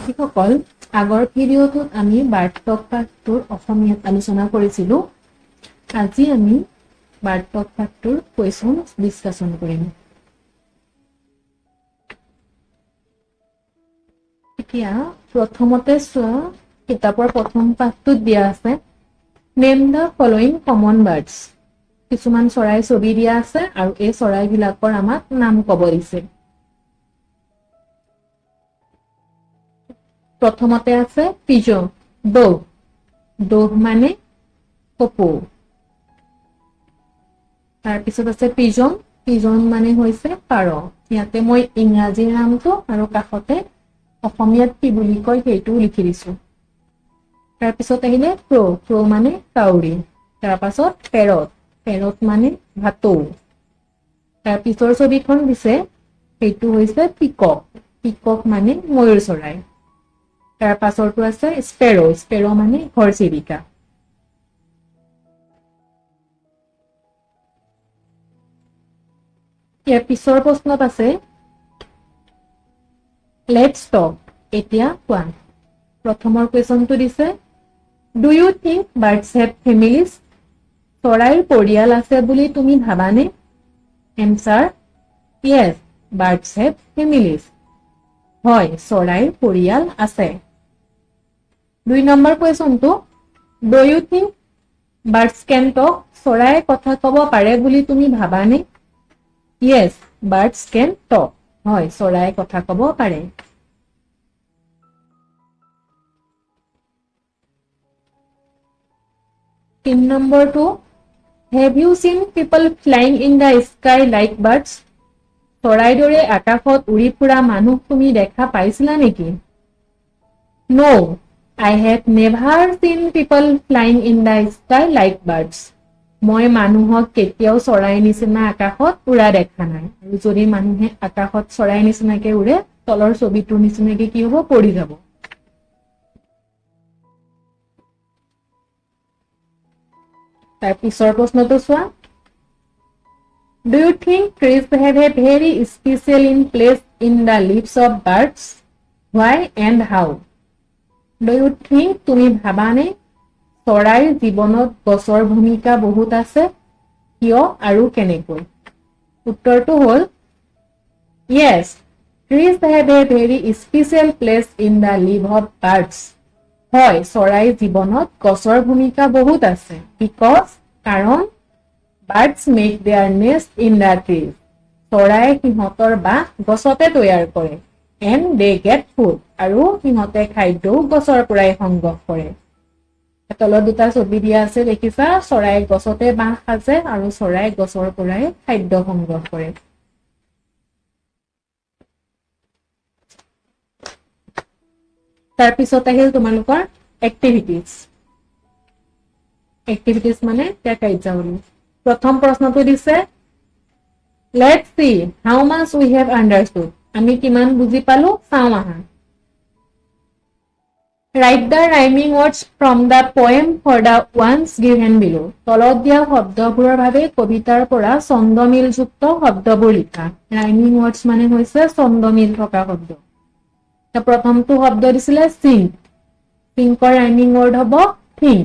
শিক্ষকসকল আগৰ ভিডিঅ'টোত আমি বাৰ্তক পাঠটোৰ অসমীয়াত আলোচনা কৰিছিলোঁ। আজি আমি বাৰ্তক পাঠটোৰ কুৱেশ্যন ডিছকাছন কৰিম। এতিয়া প্ৰথমতে চোৱা, কিতাপৰ প্ৰথম পাঠটোত দিয়া আছে name the following common birds. কিছুমান চৰাই ছবি দিয়া আছে আৰু এই চৰাইবিলাকৰ আমাক নাম ক'ব দিছে। প্ৰথমতে আছে পিজন, ডগ। ডগ মানে কপৌ। তাৰপিছত আছে পিজন, পিজন মানে হৈছে পাৰ। ইয়াতে মই ইংৰাজী নামটো আৰু কাষতে অসমীয়াত কি বুলি কয় সেইটোও লিখি দিছো। তাৰপিছত আহিলে ক্ৰ, ক্ৰ মানে কাউৰী। তাৰপাছত পেৰট, পেৰট মানে ভাটৌ। তাৰ পিছৰ ছবিখন দিছে সেইটো হৈছে পিকক, পিকক মানে ময়ূৰ চৰাই। তাৰ পাছৰটো আছে স্পেৰ, স্পেৰ মানে ঘৰচিৰিকা। ইয়াৰ পিছৰ প্ৰশ্নত আছে লেটছ টক, এতিয়া কোৱা। প্ৰথমৰ কুৱেশ্যনটো দিছে do you think birds have families? চৰাইৰ পৰিয়াল আছে বুলি তুমি ভাবানে? Answer yes, birds have families. হয়, চৰাইৰ পৰিয়াল আছে। 2 নম্বৰ কুৱেশ্যনটো do you think birds can talk? চৰাইয়ে কথা ক'ব পাৰে বুলি তুমি ভাবানে? Yes, birds can talk. হয়, চৰাইয়ে কথা ক'ব পাৰে। 3 নম্বৰটো হেভ ইউ চিন পিপল flying in the sky like birds? চৰাইৰ দৰে আকাশত উৰি ফুৰা মানুহ তুমি দেখা পাইছিলা নেকি? No, I have never seen people flying in the sky like birds. মই মানুহক কেতিয়াও চৰাই নিচিনা আকাশত উৰা দেখা নাই। আৰু যদি মানুহে আকাশত চৰাই নিচিনাকে উৰে, তলৰ ছবিটোৰ নিচিনাকে কি হ'ব? পৰি যাব। তাৰ পিছৰ প্ৰশ্নটো চোৱা। Do you think trees have a very special place in the lives of birds? Why and how? Do you think, তুমি ভাবানে চৰাইৰ জীৱনত গছৰ ভূমিকা বহুত আছে? কিয় আৰু কেনেকৈ? উত্তৰটো হ'ল Yes, trees have a very special place in the life of birds. হয়, চৰাইৰ জীৱনত গছৰ ভূমিকা বহুত আছে। Because, কাৰণ birds make their nest in the trees. চৰাই সিহঁতৰ বাহ গছতে তৈয়াৰ কৰে। And they get food. আৰু সিহঁতে খাদ্যও গছৰ পৰাই সংগ্ৰহ কৰে। তলত দুটা ছবি দিয়া আছে দেখিছা, চৰাই গছতে বাহ সাজে আৰু চৰাই গছৰ পৰাই খাদ্য সংগ্ৰহ কৰে। তাৰপিছত আহিল তোমালোকৰ এক্টিভিটিজ। এক্টিভিটিজ মানে কাৰ্যাৱলী। প্ৰথম প্ৰশ্নটো দিছে Let's see how much we have understood. আমি কিমান বুজি পালো চাওঁ আহা। Write the rhyming words from the poem for the ones given below. তলত দিয়া শব্দবোৰৰ বাবে কবিতাৰ পৰা ছন্দমিলযুক্ত শব্দবোৰ লিখা। Rhyming words মানে হৈছে ছন্দমিল থকা শব্দ। প্ৰথমটো শব্দ দিছিলে sing. Singৰ rhyming word হ'ব think.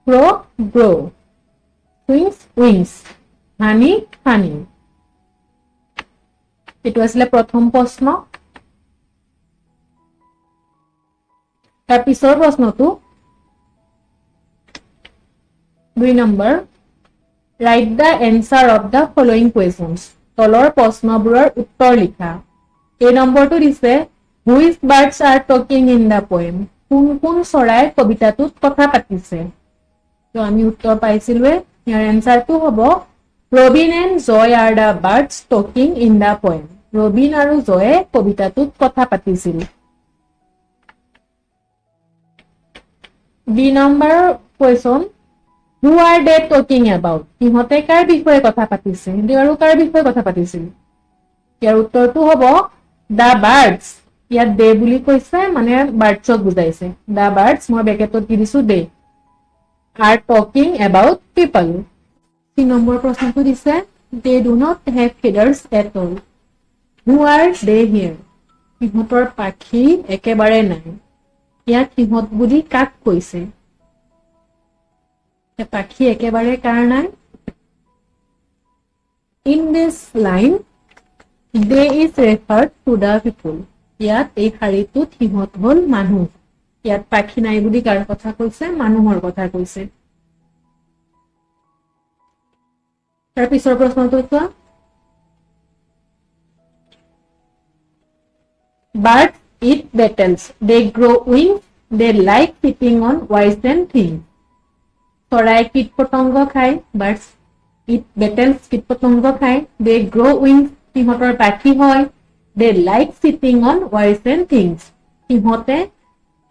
Crow, grow. Wings, wings. Honey, honey. এইটো আছিলে প্ৰথম প্ৰশ্ন। তাৰ পিছৰ প্ৰশ্নটো 2 number Write the answer of the following questions. তলৰ প্ৰশ্নবোৰৰ উত্তৰ লিখা। এই নম্বৰটো দিছে Which birds are talking in the poem? কোন কোন চৰাই কবিতাটোত কথা পাতিছে? তো আমি উত্তৰ পাইছিলোৱে। ইয়াৰ এনসাৰটো হ'ব Robin and Joy are the birds talking in the poem. Robin আৰু জয়ে কবিতাটোত কথা পাতিছিল। B number question Who are they talking about? সিহঁতে কাৰ বিষয়ে কথা পাতিছে? আৰু কাৰ বিষয়ে কথা পাতিছিল? ইয়াৰ উত্তৰটো হ'ব The birds. ইয়াত দে বুলি কৈছে মানে বাৰ্ডছক বুজাইছে। The birds, মই ব্ৰেকেটত দি দিছো দে, are talking about people. 3 number প্ৰশ্নটো দিছে They do not have feathers at all. Who are they here? সিহঁতৰ পাখি একেবাৰে নাই ইয়াত সিহঁত বুলি কাক কৈছে পাখি একেবাৰে কাৰ নাই in this line they is referred to the people ইয়াত এই শাৰীটোত সিহঁত হল মানুহ ইয়াত পাখি নাই বুলি কাৰ কথা কৈছে মানুহৰ কথা কৈছে তাৰ পিছৰ প্ৰশ্নটো চোৱা Birds eat beetles. They grow wings. They like sitting on poison things. চৰাই কীট পতংগ খায় birds eat beetles কীট পতংগ খায় they grow wings সিহঁতৰ পাখি হয় they like sitting on poison things সিহঁতে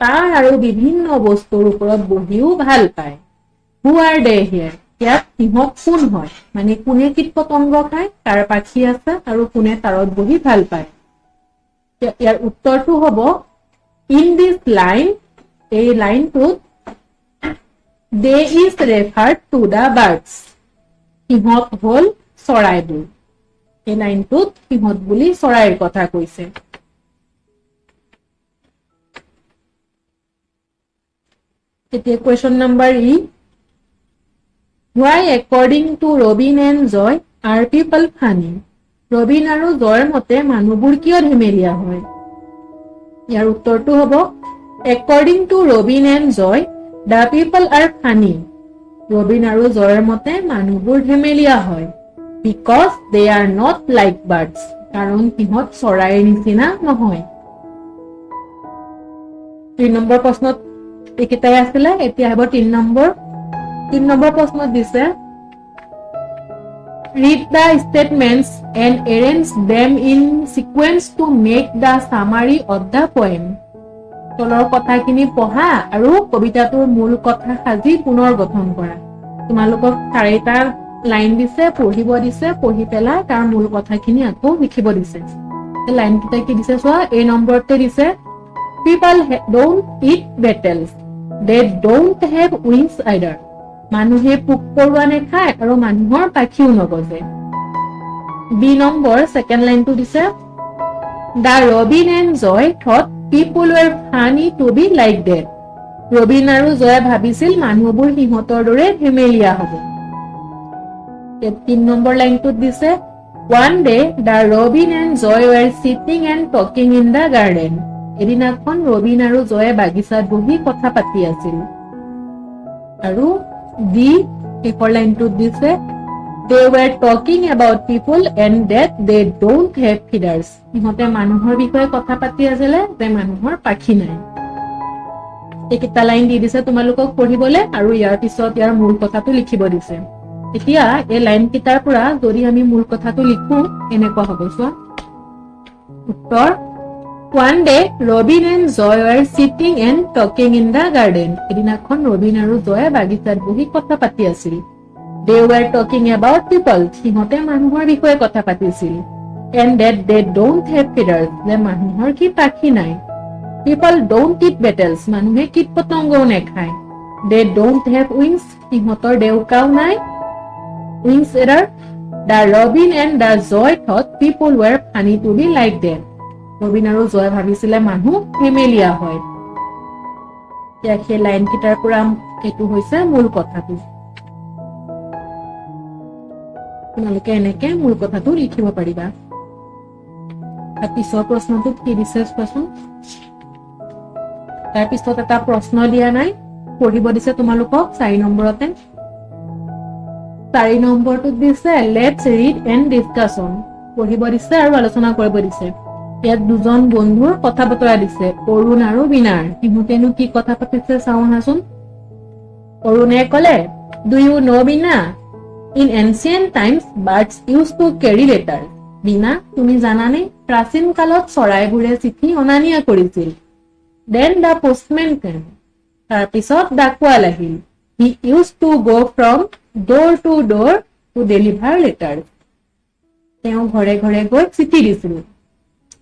তাৰ আৰু বিভিন্ন বস্তুৰ ওপৰত বহিও ভাল পায় who are they here ইয়াত সিহঁত কোন হয় মানে কোনে কীট পতংগ খায় তাৰ পাখি আছে আৰু কোনে তাৰত বহি ভাল পায় ইয়াৰ উত্তৰটো হ'ব in this line এই লাইনটোত they is referred to the birds সিহঁত হল চৰাইবোৰ এই লাইনটোত সিহঁত বুলি চৰাইৰ কথা কৈছে এতিয়া question number E why according to Robin and Joy are people funny Robin আৰু Joyৰ মতে মানুহবোৰ কিয় ধেমেলীয়া হয় ইয়াৰ উত্তৰটো হ'ব according to Robin and Joy the people are funny Robin আৰু Joyৰ মতে মানুহবোৰ ধেমেলীয়া হয় because they are not like birds কাৰণ সিহঁত চৰাইৰ নিচিনা নহয় 3 নম্বৰ প্ৰশ্নত একেটাই আছিল এতিয়া হ'ব 3 নম্বৰ প্ৰশ্নত দিছে Read the statements and arrange them in sequence to make the summary of the poem. তলৰ কথাখিনি পঢ়া আৰু কবিতাটোৰ মূল কথা সাজি পুনৰ গঠন কৰা। তোমালোকক 4টা লাইন দিছে পঢ়িব দিছে পঢ়ি পেলাই তাৰ মূল কথাখিনি আকৌ লিখিব দিছে। এই লাইন কিটা কি দিছে চোৱা এই নম্বৰতে দিছে People don't eat beetles. They don't have wings either. মানুহে পোক পৰুৱা নেখায় আৰু মানুহৰ পাখিও নগজে বি নম্বৰ সেকেন্ড লাইনটো দিছে The Robin and Joy thought people were funny to be like that. Robin আৰু জয় ভাবিছিল মানুহবোৰ সিহঁতৰ দৰে ধেমেলীয়া হ'ব 3 নম্বৰ লাইনটো দিছে One day the Robin and Joy were sitting and talking in the garden. এদিনাখন ৰবিন আৰু জয়ে বাগিচাত বহি কথা পাতি আছিল আৰু The paper line to this they were talking about people and that they don't have feathers. ইহঁতে মানুহৰ বিষয়ে কথা পাতি আছিলে যে মানুহৰ পাখি নাই এইকেইটা লাইন দি দিছে তোমালোকক পঢ়িবলে আৰু ইয়াৰ পিছত ইয়াৰ মূল কথাটো লিখিব দিছে এতিয়া এই লাইন কিটাৰ পৰা যদি আমি মূল কথাটো লিখো এনেকুৱা হ'ব চোৱা উত্তৰ One day, Robin and Joy were sitting and talking in the garden. এদিনাখন ৰবিন আৰু জয়ে বাগিচাত বহি কথা পাতি আছিল They were talking about people. সিহঁতে মানুহৰ বিষয়ে কথা পাতিছিল And that they don't have feathers. যে মানুহৰ কি পাখি নাই People don't eat beetles. মানুহে কীট পতংগও নেখায় They don't have wings. সিহঁতৰ ডেউকাও নাই Wings error. The Robin and the Joy thought people were funny to be like them. Robin আৰু জয় ভাবিছিলে মানুহ ধেমেলীয়া হয় এই লাইন কিটাৰ পৰা এটো হৈছে মূল কথাটো তোমালোকে এনেকে মূল কথাটো লিখিব পাৰিবা তাৰ পিছৰ প্ৰশ্নটো কি দিছে চোৱাচোন তাৰ পিছত এটা প্ৰশ্ন দিয়া নাই পঢ়িব দিছে তোমালোকক 4 নম্বৰতে 4 নম্বৰটো দিছে Let's read and discussion পঢ়িব দিছে আৰু আলোচনা কৰিব দিছে ইয়াত দুজন বন্ধুৰ কথা বতৰা দিছে অৰুণ আৰু বিনাৰ ইহঁতেনো কি কথা পাতিছে চাও হাচোন অৰুণে ক'লে Do you know বিনা In ancient times birds used to carry letters বিনা তুমি জানানে প্ৰাচীন কালত চৰাইবোৰে চিঠি অনানিয়া কৰিছিল Then the postman came তাৰ পিছত ডাকুৱাল আহিল He used to go from door to door to deliver letters তেওঁ ঘৰে ঘৰে গৈ চিঠি দিছিল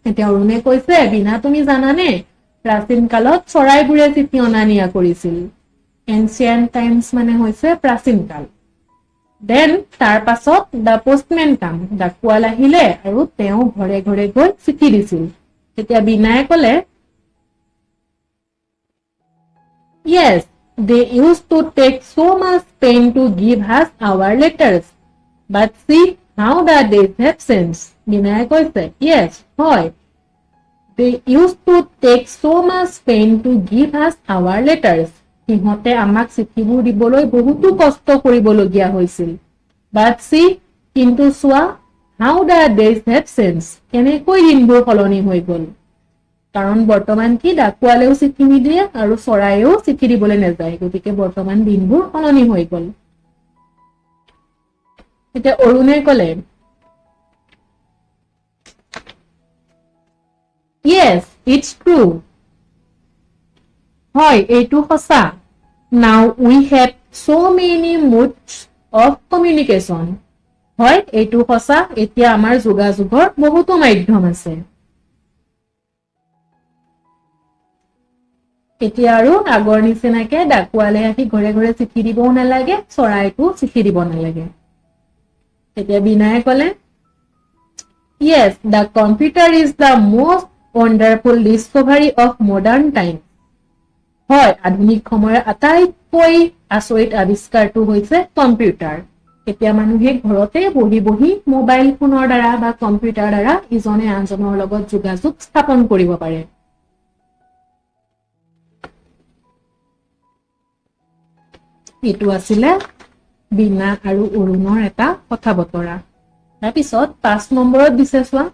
এতিয়া অৰুণে কৈছে বিনা তুমি জানানে প্ৰাচীন কালত চৰাইবোৰে চিঠি অনানিয়া কৰিছিল এনচিয়েন্ট টাইমছ মানে হৈছে প্ৰাচীন কাল দেন তাৰ পাছত দা পোষ্টমেন কাম ডাকুৱাল আহিলে আৰু তেওঁ ঘৰে ঘৰে গৈ চিঠি দিছিল তেতিয়া বিনায়ে কলে Yes, they used to take so much pain to give us our letters. But see how the days have changed. Binaye koise, yes, hoy. They used to take so much pain to give us our letters. Sihote amak chithibur diboloi bohutu kosto koribologia hoisil. But see, kintu swa how the days have changed. Kenekoi dinbur holoni hoi gol. কাৰণ বৰ্তমান কি ডাকুৱালেও চিঠি নিদিয়ে আৰু চৰাইও চিঠি দিবলৈ নেযায় গতিকে বৰ্তমান দিনবোৰ সলনি হৈ গল এটা অৰুণে কলে Yes, it's true. হয় এইটো সঁচা Now we have so many modes of communication. হয় এইটো সঁচা এতিয়া আমাৰ যোগাযোগৰ বহুতো মাধ্যম আছে এতিয়া আৰু আগৰ নিচিনাকে ডাকুৱালে আহি ঘৰে ঘৰে চিঠি দিবও নালাগে চৰাইকো চিঠি দিব নালাগে এতিয়া বিনায়ে কলে Yes, the computer is the most wonderful discovery of modern time. হয় আধুনিক সময়ৰ আটাইতকৈ আচৰিত আৱিষ্কাৰটো হৈছে কম্পিউটাৰ এতিয়া মানুহে ঘৰতে বহি বহি মোবাইল ফোনৰ দ্বাৰা বা কম্পিউটাৰ দ্বাৰা ইজনে আনজনৰ লগত যোগাযোগ স্থাপন কৰিব পাৰে এটো আছিলে বিনা আৰু অৰুণৰ এটা কথা বতৰা তাৰ পিছত 5 নম্বৰত দিছে সোৱা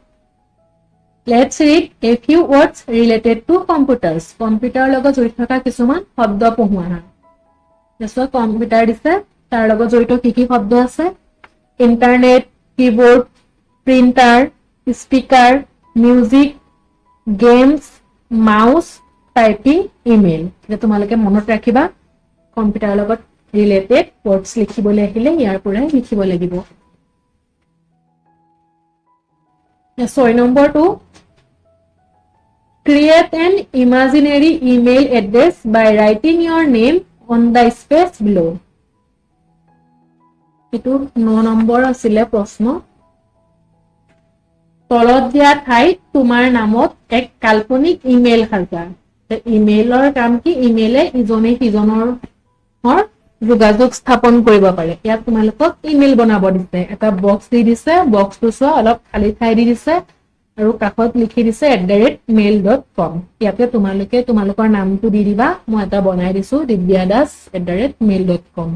Let's read a few words related to computers. Computer লগত জড়িত থকা কিছুমান শব্দ পঢ়োৱা যেসব কম্পিউটাৰ দিছে তাৰ লগত জড়িত কি কি শব্দ আছে internet keyboard printer speaker music games mouse typing email এটা তোমালোকে মনত ৰাখিবা কম্পিউটাৰ লগত ৰিলেটেড words লিখিবলৈ আহিলে ইয়াৰ পৰাই লিখিব লাগিব 6 number 2 Create an imaginary email address by writing your name on the space below. Itu 9 number আছিল প্ৰশ্ন তলত দিয়া ঠাইত তোমাৰ নামত এক কাল্পনিক ইমেইল সাজা ইমেইলৰ কাম কি ইমেইলে ইজনে সিজনৰ যোগাযোগ স্থাপন কৰিব পাৰে ইয়াত তোমালোকক ইমেইল বনাব দিছে এটা বক্স দি দিছে বক্সটো চোৱা অলপ খালি ঠাই দি দিছে আৰু কাষত লিখি দিছে @mail.com ইয়াতে তোমালোকে তোমালোকৰ নামটো দি দিবা মই এটা বনাই দিছো divyadas@mail.com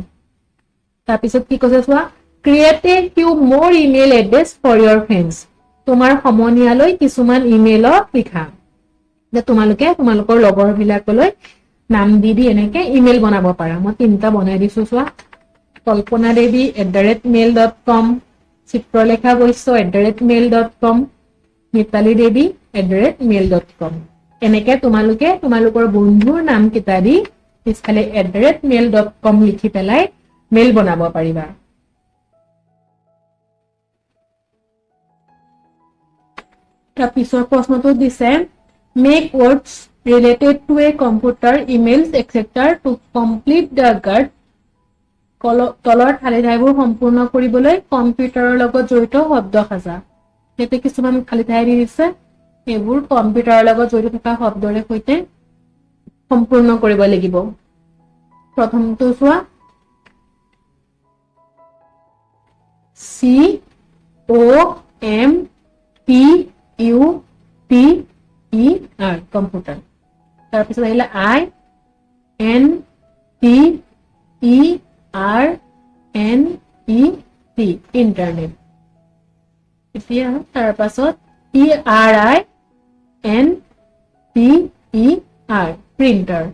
তাৰ পিছত কি কৈছে চোৱা create a few more email address for your friends তোমাৰ সমনীয়ালৈ কিছুমান ইমেইলৰ লিখা যে তোমালোকে তোমালোকৰ লগৰ বিলাকলৈ নাম দি দি এনেকে ইমেইল বনাব পাৰা মই তিনটা বনাই দিছো চোৱা কল্পনা দেৱী @mail.com চিত্ৰলেখা বৈশ্য @mail.com মিতালী দেৱী @mail.com এনেকে তোমালোকে তোমালোকৰ বন্ধুৰ নাম কিটা দি পিছফালে @mail.com লিখি পেলাই মেইল বনাব পাৰিবা তাৰ পিছৰ প্ৰশ্নটো দিছে make words related to a computer emails etc to complete the guard তলৰ খালি ঠাইবোৰ সম্পূৰ্ণ কৰিবলৈ কম্পিউটাৰৰ লগত জড়িত শব্দ সাজা এতে কিছুমান খালি ঠাই দি দিছে এইবোৰ কম্পিউটাৰৰ লগত জড়িত থকা শব্দৰে সৈতে সম্পূৰ্ণ কৰিব লাগিব প্ৰথমটো চোৱা C O M P U T E R computer তাৰ পিছত আহিলে I N T E R N E T internet এতিয়া তাৰ পাছত E R I N T E R printer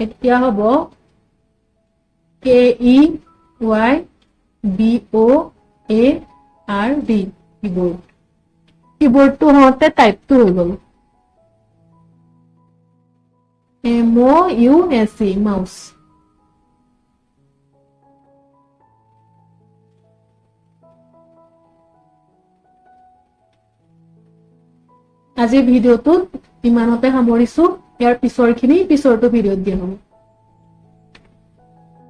এতিয়া হ'ব K E Y B O A R D keyboard keyboard to hote type to হৈ গল M O U S E mouse আজি ভিডিওটো ইমানতে সামৰিছো ইয়াৰ পিছৰখিনি পিছৰটো ভিডিওত দিয়া হ'ব